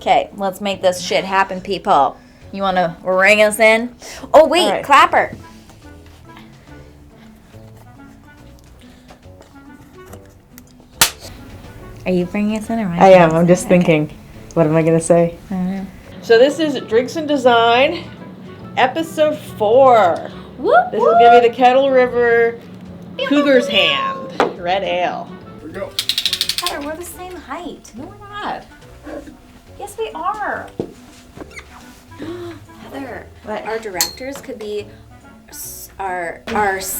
Okay, let's make this shit happen, people. You want to ring us in? Oh, wait, right. Clapper. Are you bringing us in or am I am. I'm just thinking. Okay. What am I going to say? I don't know. So this is Drinks and Design, episode 4. Whoop, this is going to be the Kettle River Cougar's Hand Red Ale. Here we go. Heather, we're the same height. No, we're not. Yes, we are. Heather, what? Our directors could be our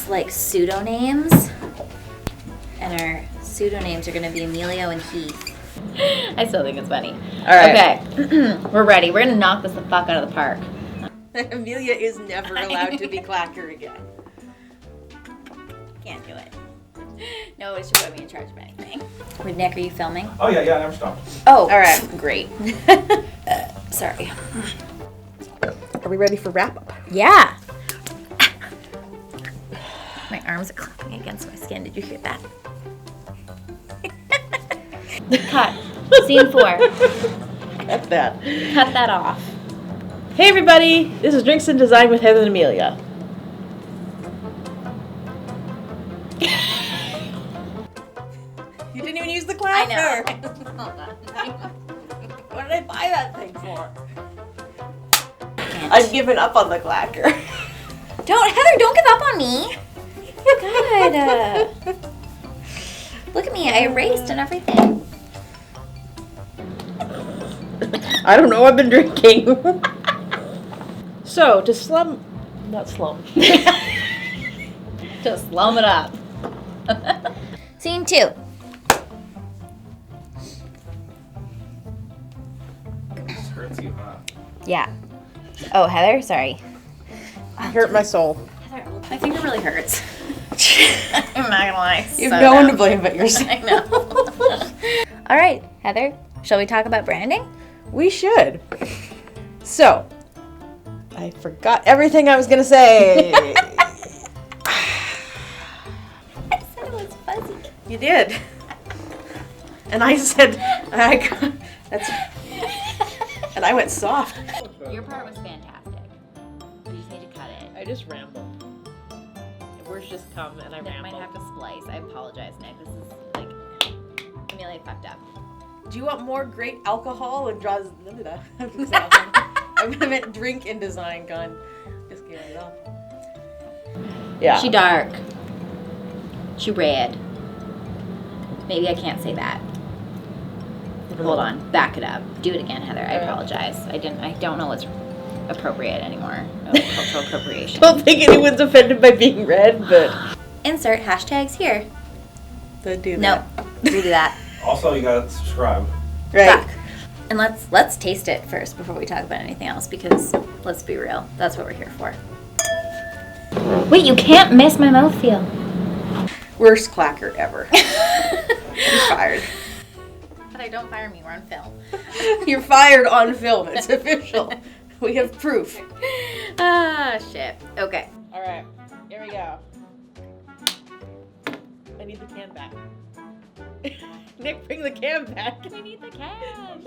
like pseudonames, and our pseudonames are going to be Emilio and Heath. I still think it's funny. All right. Okay, we're ready. We're going to knock this the fuck out of the park. Amelia is never allowed to be clacker again. Can't do it. No, it should put me in charge of anything. Nick, are you filming? Oh, yeah, I never stopped. Oh, all right. Great. Sorry. Are we ready for wrap-up? Yeah. My arms are clapping against my skin. Did you hear that? Cut. Scene 4. Cut that. Cut that off. Hey, everybody. This is Drinks and Design with Heather and Amelia. You didn't even use the clapper. I know. What did I buy that thing for? I've given up on the clacker. Heather, don't give up on me. God. Look at me. I erased and everything. I don't know. I've been drinking. So, to Just slum it up. Scene 2. This hurts you, huh? Yeah. Oh, Heather, sorry. Hurt my soul. Heather, my finger really hurts. I'm not gonna lie. You have no one to blame but yourself. I know. All right, Heather, shall we talk about branding? We should. So, I forgot everything I was gonna say. I said it was fuzzy. You did. And I said, that's. And I went soft. Your part was fantastic. You just need to cut it. I just rambled. Words just come and I Nick ramble. might have to splice. I apologize, Nick. This is like Amelia fucked up. Do you want more great alcohol and draws? I meant drink and design gun. Just kidding it off. Yeah. She dark. She red. Maybe I can't say that. Hold on. Back it up. Do it again, Heather. I apologize. I don't know what's appropriate anymore. No cultural appropriation. Don't think anyone's offended by being red, but insert hashtags here. Don't do that. No. Redo that. Also, you gotta subscribe. Right. Fuck. And let's taste it first before we talk about anything else, because let's be real. That's what we're here for. Wait, you can't miss my mouthfeel. Worst clacker ever. You're fired. But don't fire me. We're on film. You're fired on film. It's official. We have proof. Ah, shit. Okay. All right. Here we go. I need the can back. Nick, bring the can back. We need the can.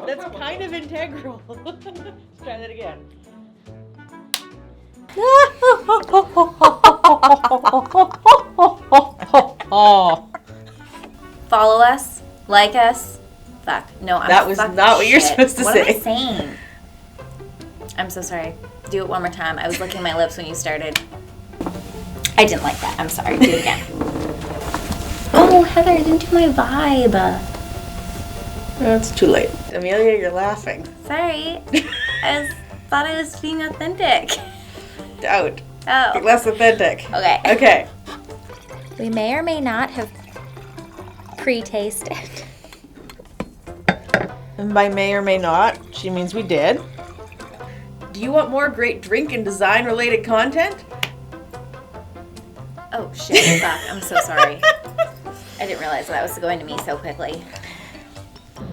That's kind of integral. Let's try that again. Follow us. Like us. Fuck. No, that was not what you're supposed to say. What am I saying? I'm so sorry. Do it one more time. I was licking my lips when you started. I didn't like that. I'm sorry. Do it again. Oh, Heather, I didn't do my vibe. It's too late. Amelia, you're laughing. Sorry. Thought I was being authentic. Doubt. Oh. Be less authentic. Okay. Okay. We may or may not have pre-tasted. And by may or may not, she means we did. Do you want more great drink and design related content? Oh shit, fuck. I'm so sorry. I didn't realize that was going to me so quickly.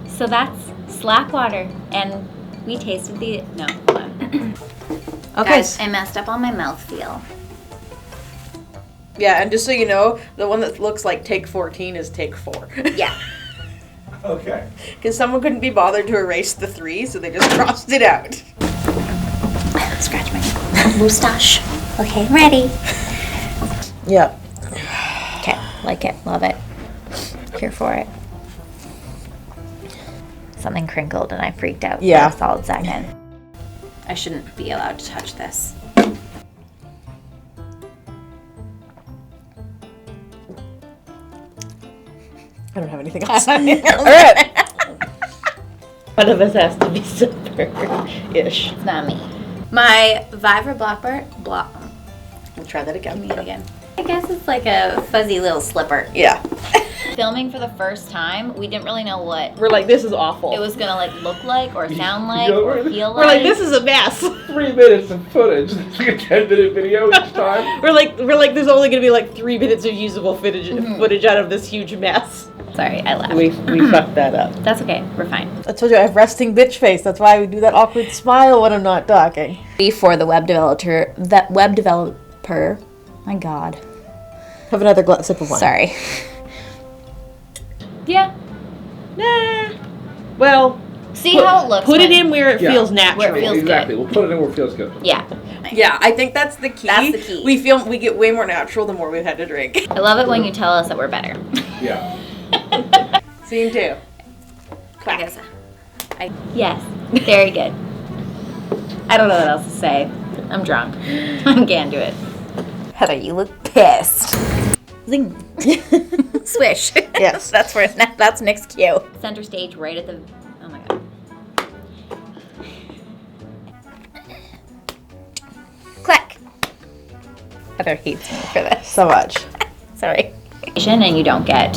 So that's Slackwater, and we tasted the... No, hold on. Okay. Guys, I messed up on my mouthfeel. Yeah, and just so you know, the one that looks like take 14 is take 4. Yeah. Okay. Because someone couldn't be bothered to erase the 3, so they just crossed it out. Scratch my moustache. Okay, ready. Yep. Okay, like it, love it. Here for it. Something crinkled and I freaked out Yeah. for a solid second. I shouldn't be allowed to touch this. I don't have anything else. All Alright. One of us has to be sober-ish. It's not me. My Vivra Blockbird, We'll try that give again. me it again. I guess it's like a fuzzy little slipper. Yeah. Filming for the first time, we didn't really know what We're like, this is awful. it was gonna like look like or sound like know, or we're- feel We're like. like, this is a mess. 3 minutes of footage. It's like a 10-minute video each time. We're like, there's only gonna be like 3 minutes of usable footage out of this huge mess. Sorry, I laughed. We fucked that up. That's okay. We're fine. I told you I have resting bitch face. That's why we do that awkward smile when I'm not talking. For the web developer, my God. Have another sip of wine. Sorry. Yeah. Nah. Well, See how it looks. put it when- in where it Yeah. feels natural. Where it feels Exactly. We'll put it in where it feels good. Yeah. Yeah, I think that's the key. That's the key. We get way more natural the more we've had to drink. I love it when you tell us that we're better. Yeah. Scene 2. I guess. Yes. Very good. I don't know what else to say. I'm drunk. I can't do it. Heather, you look pissed. Zing. Swish. Yes. That's Nick's cue. Center stage right at the. Oh my God. Clack. Heather hates me for this. So much. Sorry. And you don't get.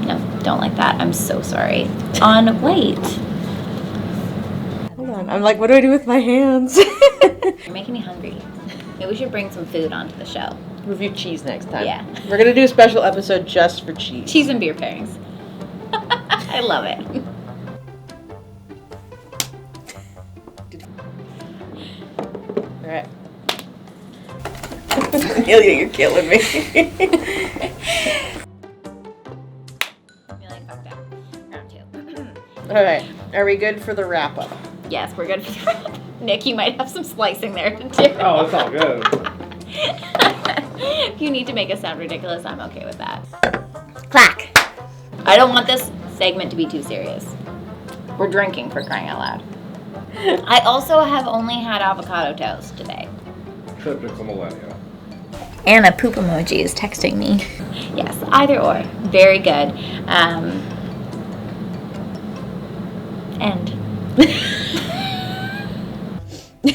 No, don't like that. I'm so sorry. On white. Hold on. I'm like, what do I do with my hands? You're making me hungry. Maybe we should bring some food onto the show. Review cheese next time. Yeah. We're gonna do a special episode just for cheese. Cheese and beer pairings. I love it. Alright. Amelia, you're killing me. Really fucked up. Round 2. Alright. Are we good for the wrap up? Yes, we're good for the wrap. Nick, you might have some slicing there to do. Oh, it's all good. If you need to make us sound ridiculous, I'm okay with that. Clack. I don't want this segment to be too serious. We're drinking, for crying out loud. I also have only had avocado toast today. Typical millennial. And a poop emoji is texting me. Yes, either or. Very good. End.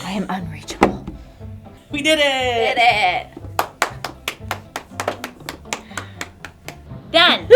I am unreachable. We did it! Did it. Done.